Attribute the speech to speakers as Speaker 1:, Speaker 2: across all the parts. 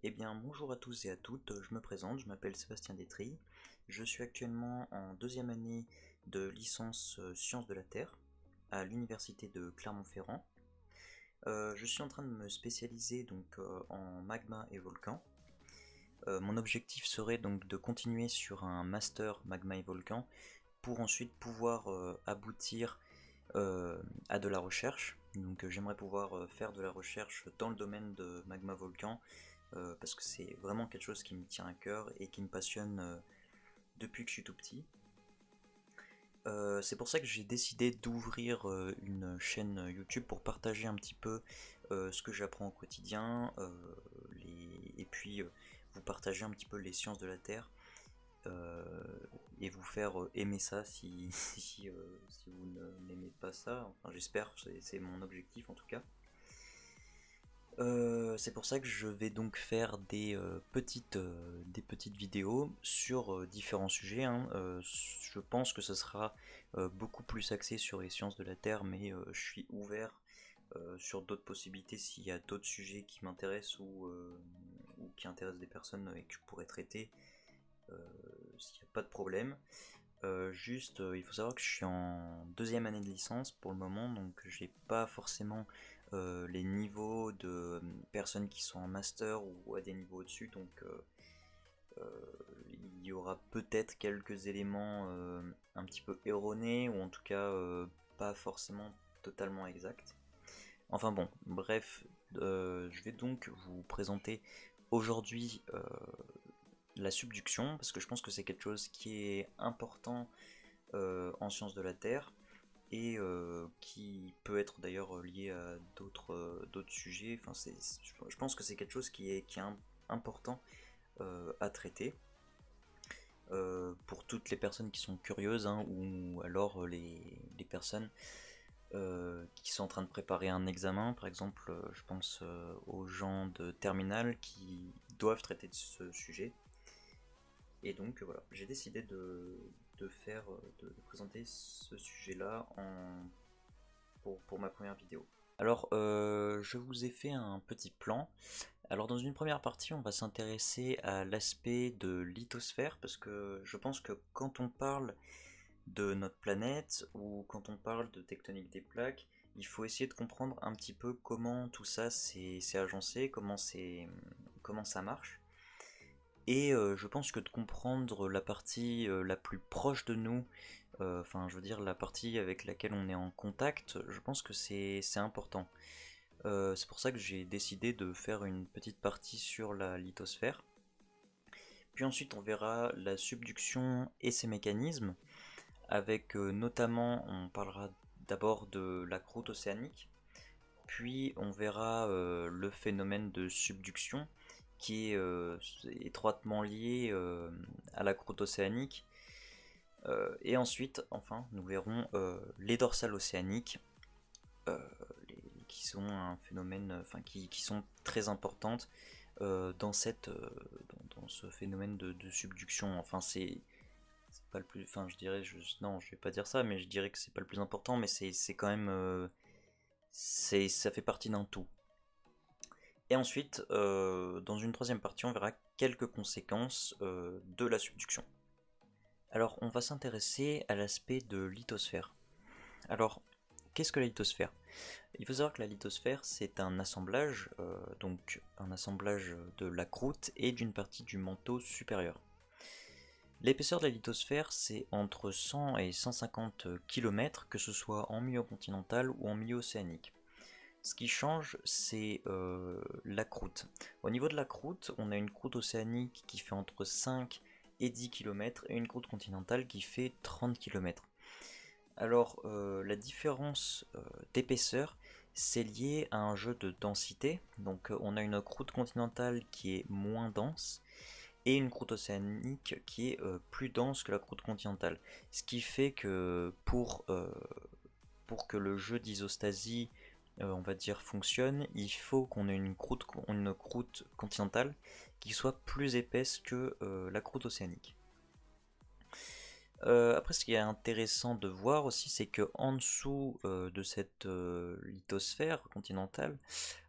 Speaker 1: Eh bien, bonjour à tous et à toutes, je me présente, je m'appelle Sébastien Détry, je suis actuellement en deuxième année de licence Sciences de la Terre à l'université de Clermont-Ferrand. Je suis en train de me spécialiser en magma et volcan. Mon objectif serait donc de continuer sur un master magma et volcan pour ensuite pouvoir aboutir à de la recherche. Donc j'aimerais pouvoir faire de la recherche dans le domaine de magma volcan parce que c'est vraiment quelque chose qui me tient à cœur et qui me passionne depuis que je suis tout petit. C'est pour ça que j'ai décidé d'ouvrir une chaîne YouTube pour partager un petit peu ce que j'apprends au quotidien et puis vous partager un petit peu les sciences de la Terre euh, et vous faire aimer ça si vous n'aimez pas ça. Enfin, j'espère, c'est mon objectif en tout cas. C'est pour ça que je vais donc faire des petites vidéos sur différents sujets, hein. Je pense que ce sera beaucoup plus axé sur les sciences de la Terre, mais je suis ouvert sur d'autres possibilités s'il y a d'autres sujets qui m'intéressent ou qui intéressent des personnes et que je pourrais traiter, euh, s'il n'y a pas de problème. Il faut savoir que je suis en deuxième année de licence pour le moment, donc j'ai pas forcément les niveaux de personnes qui sont en master ou à des niveaux au-dessus, donc il y aura peut-être quelques éléments un petit peu erronés ou en tout cas pas forcément totalement exacts. Enfin bon, bref, je vais donc vous présenter aujourd'hui la subduction parce que je pense que c'est quelque chose qui est important en sciences de la Terre et qui peut être d'ailleurs lié à d'autres sujets. Enfin, je pense que c'est quelque chose qui est important à traiter pour toutes les personnes qui sont curieuses, hein, ou alors les personnes qui sont en train de préparer un examen. Par exemple, je pense aux gens de terminale qui doivent traiter de ce sujet. Et donc voilà, j'ai décidé de présenter ce sujet-là pour ma première vidéo. Alors, je vous ai fait un petit plan. Alors, dans une première partie, on va s'intéresser à l'aspect de lithosphère, parce que je pense que quand on parle de notre planète, ou quand on parle de tectonique des plaques, il faut essayer de comprendre un petit peu comment tout ça s'est agencé, comment ça marche. Et je pense que de comprendre la partie la plus proche de nous, enfin je veux dire la partie avec laquelle on est en contact, je pense que c'est important. C'est pour ça que j'ai décidé de faire une petite partie sur la lithosphère. Puis ensuite on verra la subduction et ses mécanismes, avec notamment on parlera d'abord de la croûte océanique, puis on verra le phénomène de subduction qui est étroitement lié à la croûte océanique. Et ensuite, enfin, nous verrons les dorsales océaniques, euh, qui sont un phénomène, enfin, qui sont très importantes dans ce phénomène de subduction. Enfin, c'est pas le plus, enfin, je dirais, non, je vais pas dire ça, mais je dirais que c'est pas le plus important, mais c'est quand même, ça fait partie d'un tout. Et ensuite, dans une troisième partie, on verra quelques conséquences de la subduction. Alors, on va s'intéresser à l'aspect de lithosphère. Alors, qu'est-ce que la lithosphère? Il faut savoir que la lithosphère, c'est un assemblage, donc un assemblage de la croûte et d'une partie du manteau supérieur. L'épaisseur de la lithosphère, c'est entre 100 et 150 km, que ce soit en milieu continental ou en milieu océanique. Ce qui change, c'est la croûte. Au niveau de la croûte, on a une croûte océanique qui fait entre 5 et 10 km et une croûte continentale qui fait 30 km. Alors, la différence d'épaisseur, c'est lié à un jeu de densité. Donc, on a une croûte continentale qui est moins dense et une croûte océanique qui est plus dense que la croûte continentale. Ce qui fait que pour que le jeu d'isostasie, on va dire, fonctionne, il faut qu'on ait une croûte continentale qui soit plus épaisse que la croûte océanique. Après, ce qui est intéressant de voir aussi, c'est que en dessous de cette lithosphère continentale,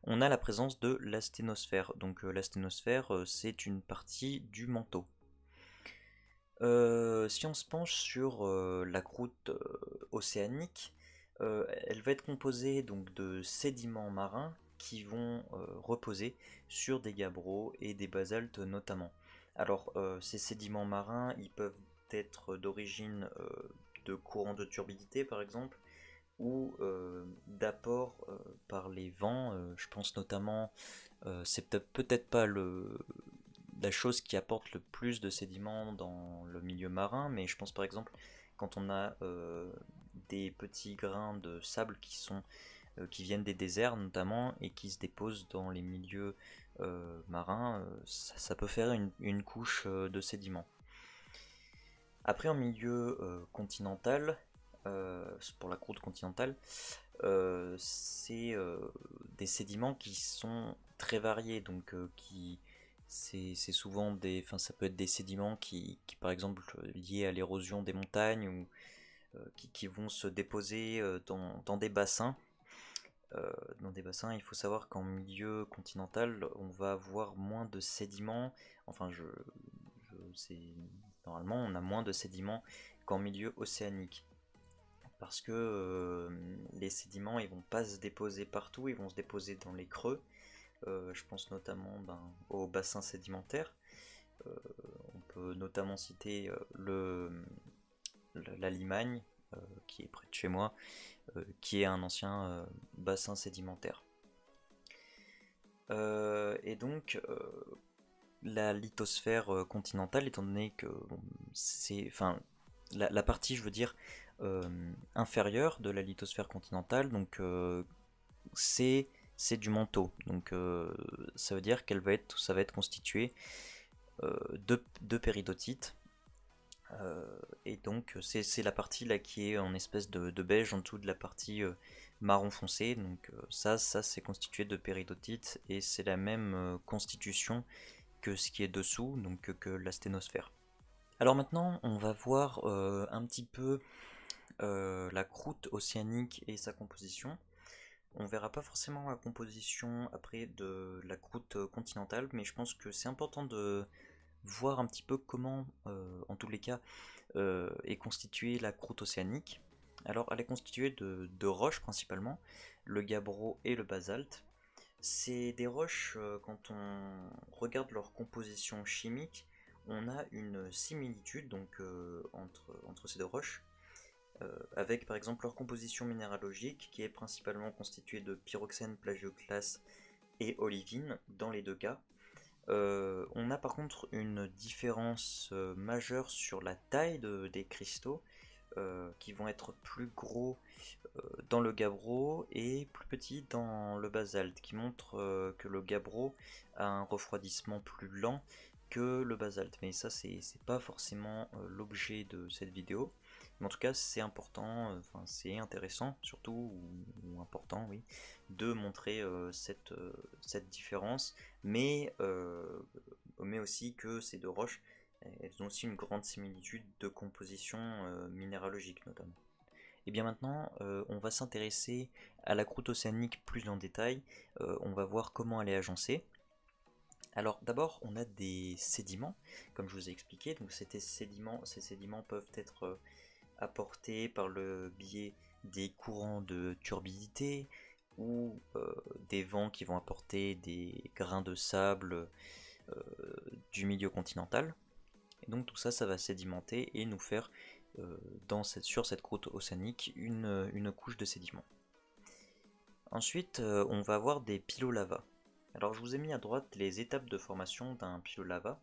Speaker 1: on a la présence de l'asténosphère. Donc l'asténosphère, c'est une partie du manteau. Si on se penche sur la croûte océanique, elle va être composée donc de sédiments marins qui vont reposer sur des gabbros et des basaltes notamment. Alors ces sédiments marins, ils peuvent être d'origine de courants de turbidité par exemple, ou d'apport par les vents. Je pense notamment, c'est peut-être pas la chose qui apporte le plus de sédiments dans le milieu marin, mais je pense par exemple quand on a des petits grains de sable qui viennent des déserts notamment et qui se déposent dans les milieux marins, ça peut faire une couche de sédiments. Après en milieu continental, pour la croûte continentale, c'est des sédiments qui sont très variés, donc c'est souvent enfin ça peut être des sédiments qui par exemple liés à l'érosion des montagnes ou qui vont se déposer dans des bassins. Dans des bassins, il faut savoir qu'en milieu continental, on va avoir moins de sédiments. Enfin, normalement, on a moins de sédiments qu'en milieu océanique parce que les sédiments ils vont pas se déposer partout, ils vont se déposer dans les creux. Je pense notamment au bassin sédimentaire. Euh, on peut notamment citer la Limagne, qui est près de chez moi, qui est un ancien bassin sédimentaire. Et donc, la lithosphère continentale, étant donné que bon, enfin, la partie, je veux dire, inférieure de la lithosphère continentale, donc c'est du manteau. Donc ça veut dire ça va être constitué de péridotites. Et donc c'est la partie là qui est en espèce de beige en dessous de la partie marron foncé. Donc ça c'est constitué de péridotites et c'est la même constitution que ce qui est dessous, donc que l'asténosphère. Alors maintenant, on va voir un petit peu la croûte océanique et sa composition. On verra pas forcément la composition après de la croûte continentale, mais je pense que c'est important de voir un petit peu comment, en tous les cas, est constituée la croûte océanique. Alors, elle est constituée de roches principalement, le gabbro et le basalte. C'est des roches, quand on regarde leur composition chimique, on a une similitude donc, entre ces deux roches, avec par exemple leur composition minéralogique qui est principalement constituée de pyroxène, plagioclase et olivine dans les deux cas. On a par contre une différence majeure sur la taille des cristaux qui vont être plus gros dans le gabbro et plus petits dans le basalte, qui montre que le gabbro a un refroidissement plus lent que le basalte. Mais ça, c'est pas forcément l'objet de cette vidéo. Mais en tout cas, c'est important, enfin, c'est intéressant, surtout, ou important, oui, de montrer cette différence, mais aussi que ces deux roches, elles ont aussi une grande similitude de composition minéralogique notamment. Et bien maintenant, on va s'intéresser à la croûte océanique plus en détail. On va voir comment elle est agencée. Alors d'abord, on a des sédiments, comme je vous ai expliqué. Donc ces sédiments peuvent être apportés par le biais des courants de turbidité ou des vents qui vont apporter des grains de sable du milieu continental. Et donc tout ça, ça va sédimenter et nous faire sur cette croûte océanique une couche de sédiments. Ensuite, on va avoir des pilolavas. Alors je vous ai mis à droite les étapes de formation d'un pilolava.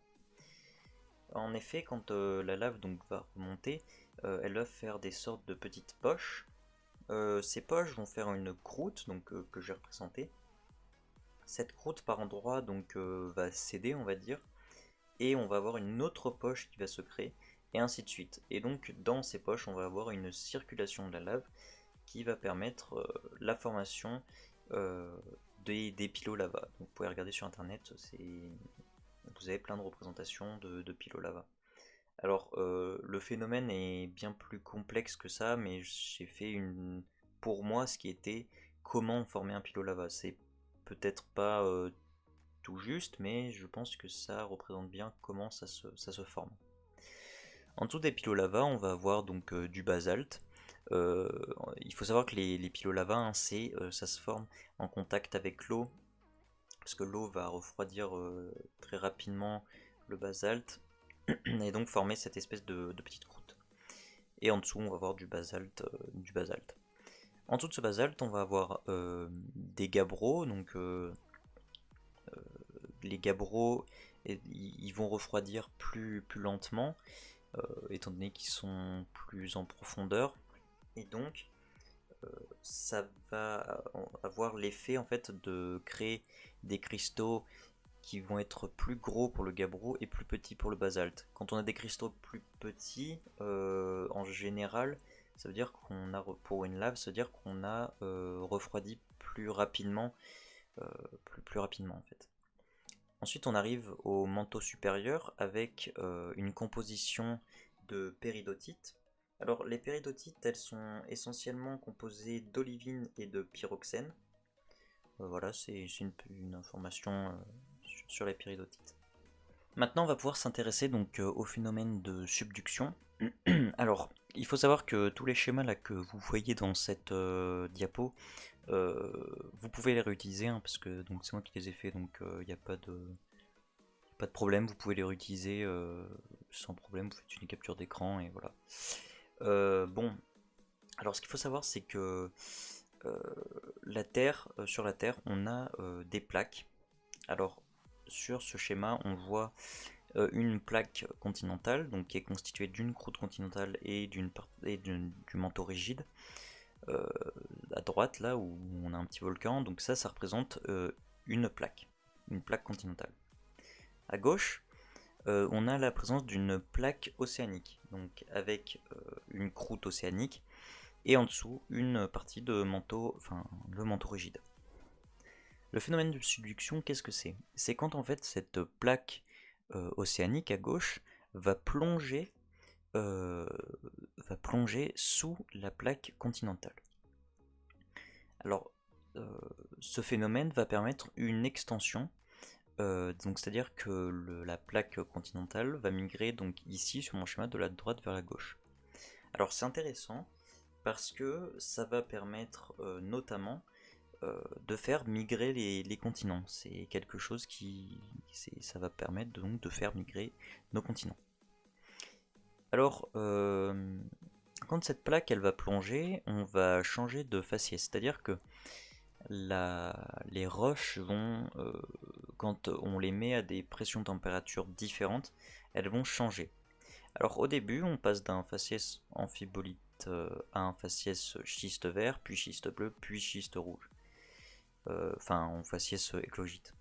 Speaker 1: En effet, quand la lave donc va remonter, elle va faire des sortes de petites poches. Ces poches vont faire une croûte donc, que j'ai représentée. Cette croûte par endroit donc, va céder, on va dire, et on va avoir une autre poche qui va se créer, et ainsi de suite. Et donc dans ces poches, on va avoir une circulation de la lave qui va permettre la formation des pilolavas. Donc vous pouvez regarder sur internet, vous avez plein de représentations de pilolavas. Alors, le phénomène est bien plus complexe que ça, mais j'ai fait pour moi, ce qui était comment former un pilolava. C'est peut-être pas tout juste, mais je pense que ça représente bien comment ça se forme. En dessous des pilolava, on va avoir donc du basalte. Euh, il faut savoir que les pilolava, hein, ça se forme en contact avec l'eau, parce que l'eau va refroidir très rapidement le basalte et donc former cette espèce de petite croûte. Et en dessous, on va avoir du basalte. En dessous de ce basalte, on va avoir des gabbros. Donc, les gabbros, ils vont refroidir plus lentement, étant donné qu'ils sont plus en profondeur. Et donc, ça va avoir l'effet en fait de créer des cristaux qui vont être plus gros pour le gabbro et plus petits pour le basalte. Quand on a des cristaux plus petits, en général, ça veut dire qu'on a, pour une lave, ça veut dire qu'on a refroidi plus rapidement, plus rapidement en fait. Ensuite, on arrive au manteau supérieur avec une composition de péridotites. Alors, les péridotites, elles sont essentiellement composées d'olivine et de pyroxène. Voilà, c'est une information sur les péridotites. Maintenant, on va pouvoir s'intéresser donc au phénomène de subduction. Alors, il faut savoir que tous les schémas là que vous voyez dans cette diapo, vous pouvez les réutiliser, hein, parce que donc c'est moi qui les ai fait, donc il n'y a pas de problème, vous pouvez les réutiliser sans problème. Vous faites une capture d'écran et voilà. Bon, alors ce qu'il faut savoir, c'est que euh, sur la Terre, on a des plaques. Alors, sur ce schéma, on voit une plaque continentale, donc qui est constituée d'une croûte continentale et du manteau rigide. Euh, à droite, là où on a un petit volcan, donc ça représente une plaque continentale. À gauche, on a la présence d'une plaque océanique, donc avec une croûte océanique, et en dessous une partie de manteau, enfin le manteau rigide. Le phénomène de subduction, qu'est-ce que c'est? C'est quand en fait cette plaque océanique à gauche va plonger, euh, va plonger sous la plaque continentale. Alors, euh, ce phénomène va permettre une extension, donc c'est-à-dire que la plaque continentale va migrer donc ici sur mon schéma de la droite vers la gauche. Alors c'est intéressant parce que ça va permettre notamment de faire migrer les continents. C'est quelque chose ça va permettre donc de faire migrer nos continents. Alors, quand cette plaque elle va plonger, on va changer de faciès, c'est-à-dire que les roches vont, quand on les met à des pressions températures différentes, elles vont changer. Alors au début, on passe d'un faciès amphibolite à un faciès schiste vert, puis schiste bleu, puis schiste rouge. Enfin, en faciès éclogite.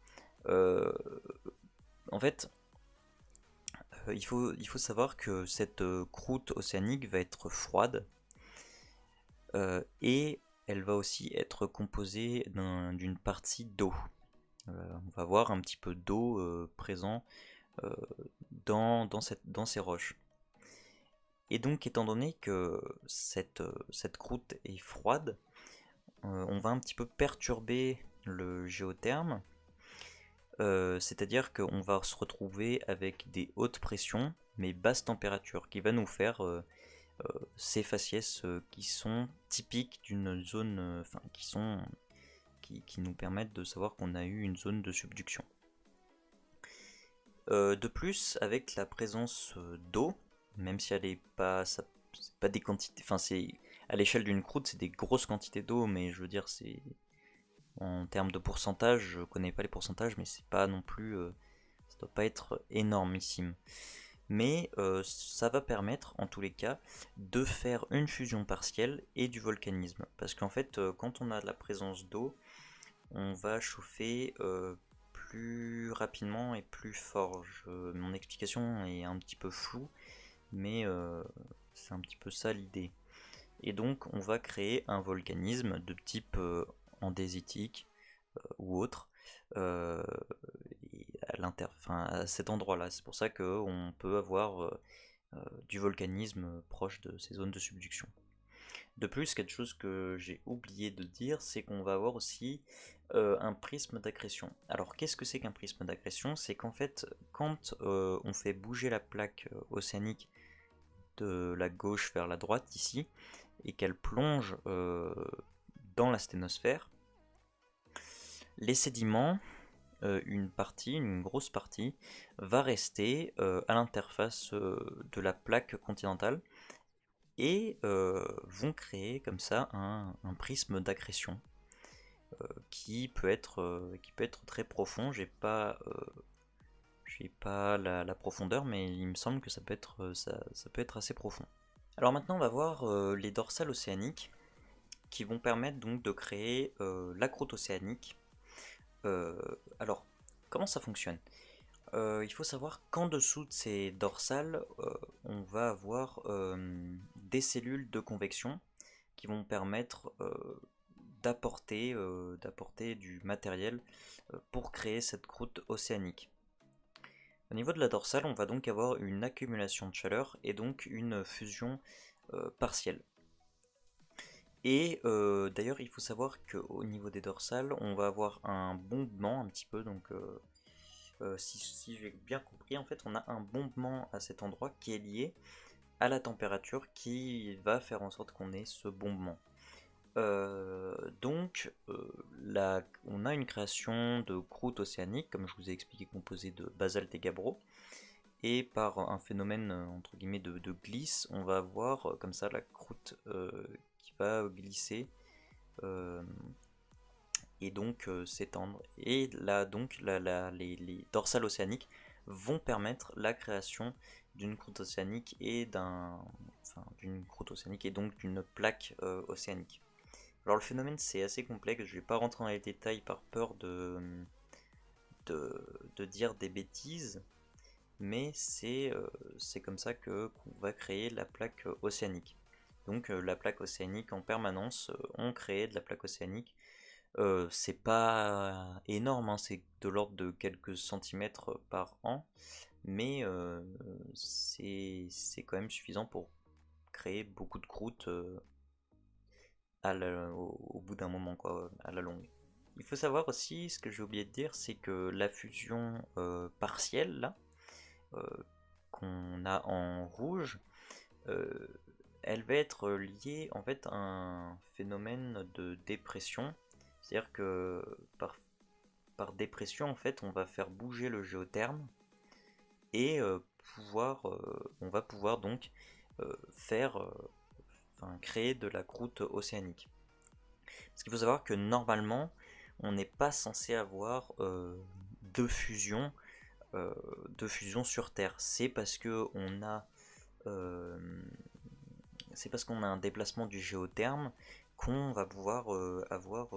Speaker 1: Euh, En fait, il faut savoir que cette croûte océanique va être froide et elle va aussi être composée d'une partie d'eau. On va avoir un petit peu d'eau présent euh, dans ces roches. Et donc, étant donné que cette croûte est froide, on va un petit peu perturber le géotherme, c'est-à-dire qu'on va se retrouver avec des hautes pressions, mais basses températures, qui va nous faire ces faciès qui sont typiques d'une zone, enfin qui nous permettent de savoir qu'on a eu une zone de subduction. De plus, avec la présence d'eau, même si elle est pas, c'est pas des quantités, enfin c'est à l'échelle d'une croûte, c'est des grosses quantités d'eau, mais je veux dire c'est en termes de pourcentage, je connais pas les pourcentages, mais c'est pas non plus, ça doit pas être énormissime. Mais ça va permettre, en tous les cas, de faire une fusion partielle et du volcanisme, parce qu'en fait, quand on a la présence d'eau, on va chauffer plus rapidement et plus fort. Mon explication est un petit peu floue, mais c'est un petit peu ça l'idée. Et donc on va créer un volcanisme de type andésitique ou autre euh, à cet endroit-là. C'est pour ça qu'on peut avoir du volcanisme proche de ces zones de subduction. De plus, quelque chose que j'ai oublié de dire, c'est qu'on va avoir aussi un prisme d'accrétion. Alors qu'est-ce que c'est qu'un prisme d'accrétion? C'est qu'en fait, quand on fait bouger la plaque océanique de la gauche vers la droite ici, et qu'elle plonge dans la sténosphère, les sédiments, une grosse partie, va rester à l'interface de la plaque continentale et vont créer comme ça un prisme d'accrétion qui peut être très profond. J'ai pas la profondeur, mais il me semble que ça peut être assez profond. Alors maintenant, on va voir les dorsales océaniques qui vont permettre donc de créer la croûte océanique. Euh, alors, comment ça fonctionne? Il faut savoir qu'en dessous de ces dorsales, on va avoir des cellules de convection qui vont permettre d'apporter du matériel pour créer cette croûte océanique. Au niveau de la dorsale, on va donc avoir une accumulation de chaleur et donc une fusion partielle. Et d'ailleurs, il faut savoir qu'au niveau des dorsales, on va avoir un bombement un petit peu. Donc, si j'ai bien compris, en fait, on a un bombement à cet endroit qui est lié à la température qui va faire en sorte qu'on ait ce bombement. Donc, on a une création de croûte océanique, comme je vous ai expliqué, composée de basalte et gabbro. Et par un phénomène entre guillemets de glisse, on va avoir comme ça la croûte qui va glisser euh, et donc s'étendre. Et là, donc, les dorsales océaniques vont permettre la création d'une croûte océanique et d'une croûte océanique et donc d'une plaque océanique. Alors le phénomène c'est assez complexe, je ne vais pas rentrer dans les détails par peur de dire des bêtises, mais c'est comme ça qu'on va créer la plaque océanique. Donc la plaque océanique en permanence, on crée de la plaque océanique. C'est pas énorme, hein, c'est de l'ordre de quelques centimètres par an, mais c'est quand même suffisant pour créer beaucoup de croûte au bout d'un moment, quoi, à la longue. Il faut savoir aussi, ce que j'ai oublié de dire, c'est que la fusion partielle, là, euh, qu'on a en rouge, euh, elle va être liée en fait à un phénomène de dépression. C'est-à-dire que par dépression, en fait, on va faire bouger le géotherme et on va pouvoir donc faire, créer de la croûte océanique. Parce qu'il faut savoir que normalement, on n'est pas censé avoir de fusion, de fusion sur Terre. Euh, c'est parce qu'on a un déplacement du géotherme qu'on va pouvoir avoir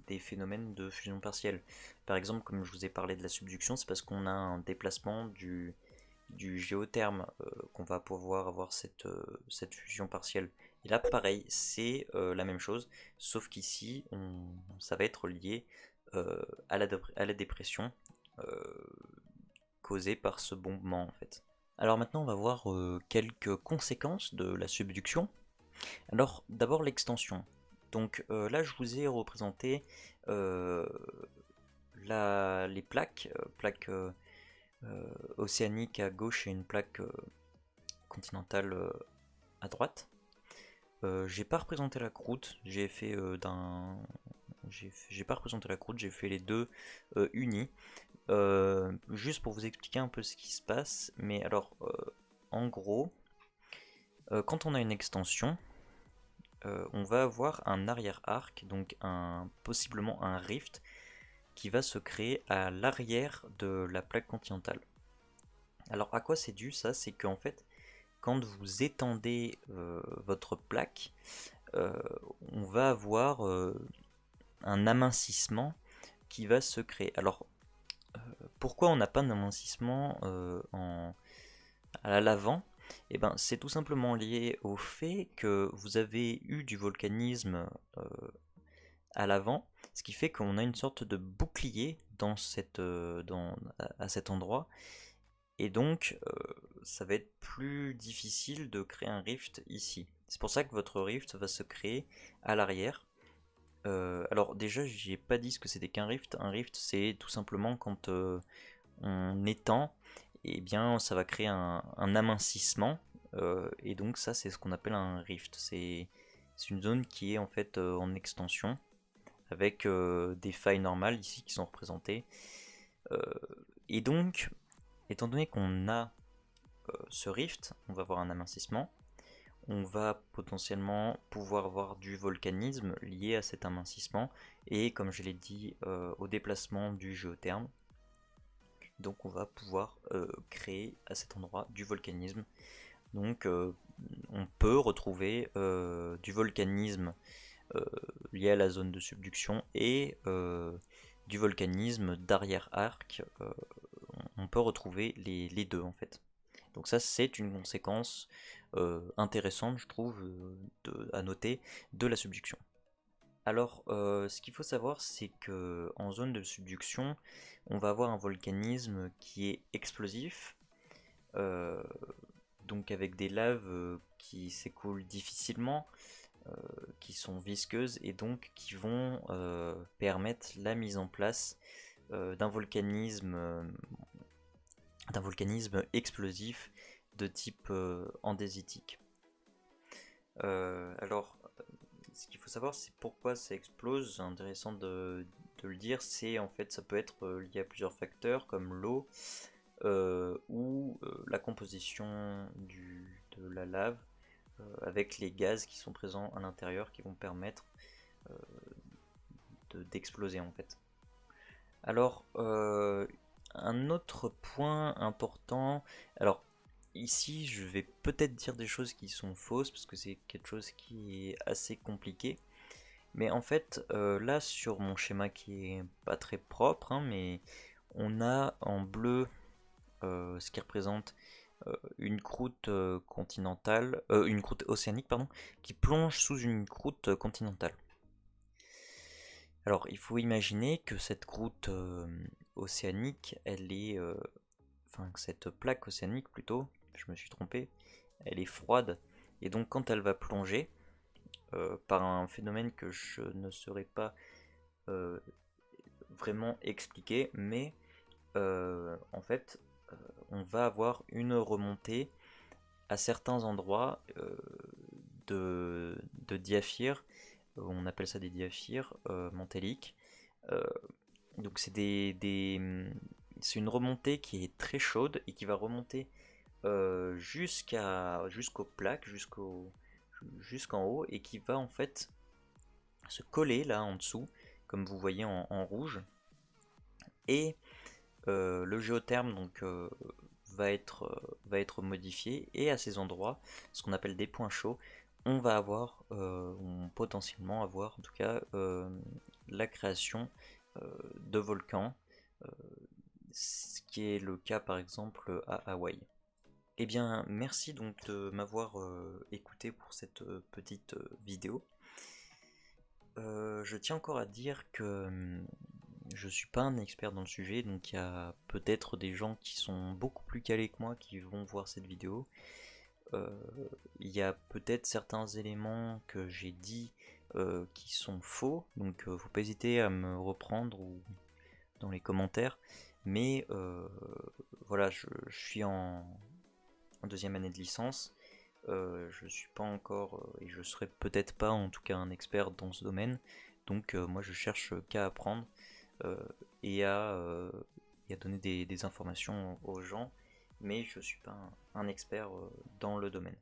Speaker 1: des phénomènes de fusion partielle. Par exemple, comme je vous ai parlé de la subduction, c'est parce qu'on a un déplacement du géotherme qu'on va pouvoir avoir cette fusion partielle. Et là, pareil, c'est la même chose, sauf qu'ici, ça va être lié à la dépression causée par ce bombement en fait. Alors maintenant, on va voir quelques conséquences de la subduction. Alors d'abord l'extension. Donc là, je vous ai représenté euh, les plaques océaniques à gauche et une plaque continentale à droite. J'ai pas représenté la croûte, j'ai pas représenté la croûte, j'ai fait les deux unis. Juste pour vous expliquer un peu ce qui se passe, mais alors en gros, quand on a une extension, on va avoir un arrière-arc, donc possiblement un rift, qui va se créer à l'arrière de la plaque continentale. Alors à quoi c'est dû ça? C'est qu'en fait, quand vous étendez votre plaque, euh, on va avoir un amincissement qui va se créer. Alors pourquoi on n'a pas d'amincissement à l'avant? Eh ben, c'est tout simplement lié au fait que vous avez eu du volcanisme à l'avant, ce qui fait qu'on a une sorte de bouclier à cet endroit, Et donc, ça va être plus difficile de créer un rift ici. C'est pour ça que votre rift va se créer à l'arrière. Alors déjà, j'ai pas dit ce que c'était qu'un rift. Un rift, c'est tout simplement quand on étend, et bien ça va créer un amincissement. Et donc ça, c'est ce qu'on appelle un rift. C'est une zone qui est en fait en extension, avec des failles normales ici qui sont représentées. Euh, et donc, étant donné qu'on a ce rift, on va avoir un amincissement. On va potentiellement pouvoir avoir du volcanisme lié à cet amincissement et, comme je l'ai dit, au déplacement du géotherme. Donc on va pouvoir créer à cet endroit du volcanisme. Donc on peut retrouver du volcanisme lié à la zone de subduction et du volcanisme d'arrière-arc. On peut retrouver les deux en fait. Donc ça, c'est une conséquence intéressante, je trouve, à noter de la subduction. Alors, ce qu'il faut savoir, c'est que en zone de subduction, on va avoir un volcanisme qui est explosif, euh, donc avec des laves qui s'écoulent difficilement, qui sont visqueuses et donc qui vont permettre la mise en place d'un volcanisme explosif de type andésitique. Alors, ce qu'il faut savoir, c'est pourquoi ça explose. C'est intéressant de le dire. C'est en fait, ça peut être lié à plusieurs facteurs comme l'eau ou la composition de la lave avec les gaz qui sont présents à l'intérieur qui vont permettre euh, d'exploser en fait. Alors, un autre point important. Alors, ici, je vais peut-être dire des choses qui sont fausses parce que c'est quelque chose qui est assez compliqué. Mais en fait, là, sur mon schéma qui est pas très propre, hein, mais on a en bleu ce qui représente une croûte continentale, une croûte océanique, pardon, qui plonge sous une croûte continentale. Alors, il faut imaginer que cette croûte océanique, elle est, enfin, que cette plaque océanique plutôt, je me suis trompé, elle est froide, et donc quand elle va plonger, par un phénomène que je ne saurais pas euh, vraiment expliquer, mais en fait, on va avoir une remontée à certains endroits de diaphyres, on appelle ça des diaphyres mantéliques. Euh, donc c'est une remontée qui est très chaude et qui va remonter jusqu'aux plaques, jusqu'en haut, et qui va en fait se coller là en dessous, comme vous voyez en rouge. Et le géotherme donc va être modifié, et à ces endroits, ce qu'on appelle des points chauds, on va avoir, potentiellement avoir en tout cas, la création de volcans, euh, ce qui est le cas par exemple à Hawaï. Eh bien, merci donc de m'avoir écouté pour cette petite vidéo. Je tiens encore à dire que je suis pas un expert dans le sujet, donc il y a peut-être des gens qui sont beaucoup plus calés que moi qui vont voir cette vidéo. Euh, il y a peut-être certains éléments que j'ai dit qui sont faux, donc faut pas hésiter à me reprendre ou dans les commentaires. Mais voilà, je suis en deuxième année de licence. Je suis pas encore, et je serai peut-être pas en tout cas un expert dans ce domaine. Donc moi je cherche qu'à apprendre euh, et, à, euh, et à donner des informations aux gens, mais je suis pas un expert dans le domaine.